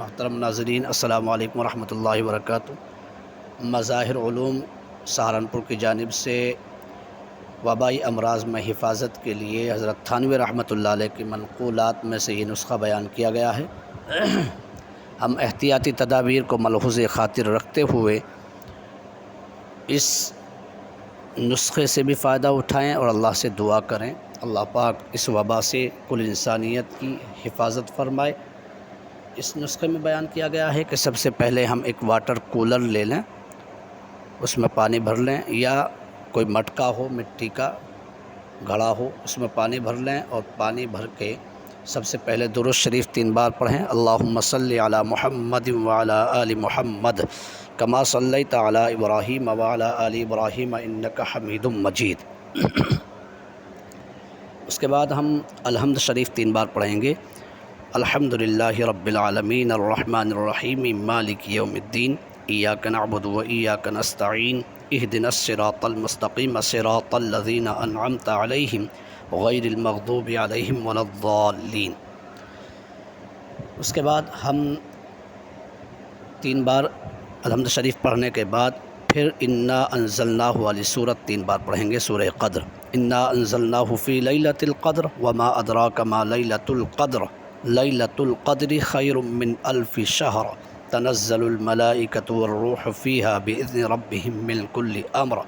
محترم ناظرین، السلام علیکم ورحمۃ اللہ وبرکاتہ۔ مظاہر علوم سہارنپور کی جانب سے وبائی امراض میں حفاظت کے لیے حضرت تھانوی رحمۃ اللہ علیہ کی منقولات میں سے یہ نسخہ بیان کیا گیا ہے۔ ہم احتیاطی تدابیر کو ملحوظ خاطر رکھتے ہوئے اس نسخے سے بھی فائدہ اٹھائیں اور اللہ سے دعا کریں اللہ پاک اس وبا سے کل انسانیت کی حفاظت فرمائے۔ اس نسخے میں بیان کیا گیا ہے کہ سب سے پہلے ہم ایک واٹر کولر لے لیں، اس میں پانی بھر لیں، یا کوئی مٹکا ہو، مٹی کا گھڑا ہو، اس میں پانی بھر لیں اور پانی بھر کے سب سے پہلے درود شریف 3 بار پڑھیں۔ اللہم صلی علی محمد وعلی آل محمد کما صلیت علی ابراہیم وعلی آل ابراہیم انک حمید مجید۔ اس کے بعد ہم الحمد شریف 3 بار پڑھیں گے۔ الحمدللہ رب العالمین الرحمن الرحیم مالک یوم الدین ایاک نعبد و ایاک نستعین اہدنا الصراط المستقیم صراط الذین انعمت علیہم غیر المغضوب علیہم ولا الضالین۔ اس کے بعد ہم 3 بار الحمد شریف پڑھنے کے بعد پھر انا انزلناہ والی سورت 3 بار پڑھیں گے، سورہ قدر۔ انا انزلناہ فی لیلۃ القدر وما ادراک ما لیلۃ القدر لیلۃ القدر خیر من الف شہر تنزل الملائکۃ والروح فیہا باذن ربہم من کل امر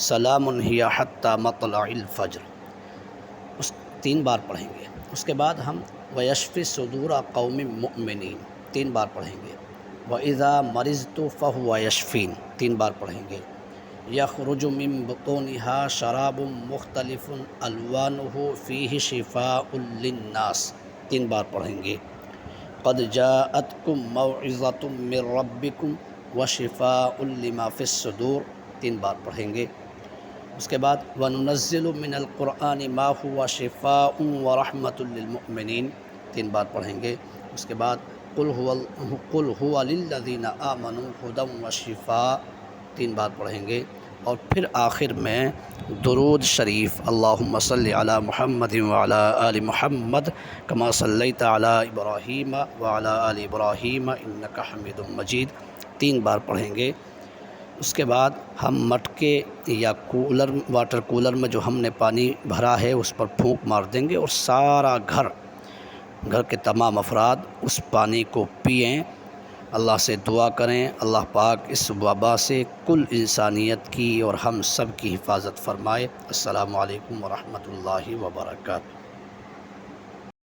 سلام ہی حتی مطلع الفجر۔ اس 3 بار پڑھیں گے۔ اس کے بعد ہم ویشفی صدور قوم مؤمنین 3 بار پڑھیں گے۔ وَإِذَا مَرِضْتُ فَهُوَ يَشْفِينِ 3 بار پڑھیں گے۔ يَخْرُجُ مِن بُطُونِهَا شَرَابٌ مُخْتَلِفٌ أَلْوَانُهُ فِيهِ شِفَاءٌ لِلنَّاسِ 3 بار پڑھیں گے۔ قَدْ جَاءَتْكُم مَّوْعِظَةٌ مِّن رَّبِّكُمْ وَشِفَاءٌ لِّمَا فِي الصُّدُورِ 3 بار پڑھیں گے۔ اس کے بعد وَنُنَزِّلُ مِنَ الْقُرْآنِ مَا هُوَ شِفَاءٌ وَرَحْمَةٌ لِّلْمُؤْمِنِينَ 3 بار پڑھیں گے۔ اس کے بعد قل هو للذین آمنوا ھدی وشفاء 3 بار پڑھیں گے۔ اور پھر آخر میں درود شریف اللہم صلی علی محمد وعلی آل محمد کما صلیت علی ابراہیم وعلی آل ابراہیم انک حمید مجید 3 بار پڑھیں گے۔ اس کے بعد ہم مٹکے یا واٹر کولر میں جو ہم نے پانی بھرا ہے اس پر پھونک مار دیں گے اور سارا گھر کے تمام افراد اس پانی کو پئیں، اللہ سے دعا کریں اللہ پاک اس وبا سے کل انسانیت کی اور ہم سب کی حفاظت فرمائے۔ السلام علیکم ورحمۃ اللہ وبرکاتہ۔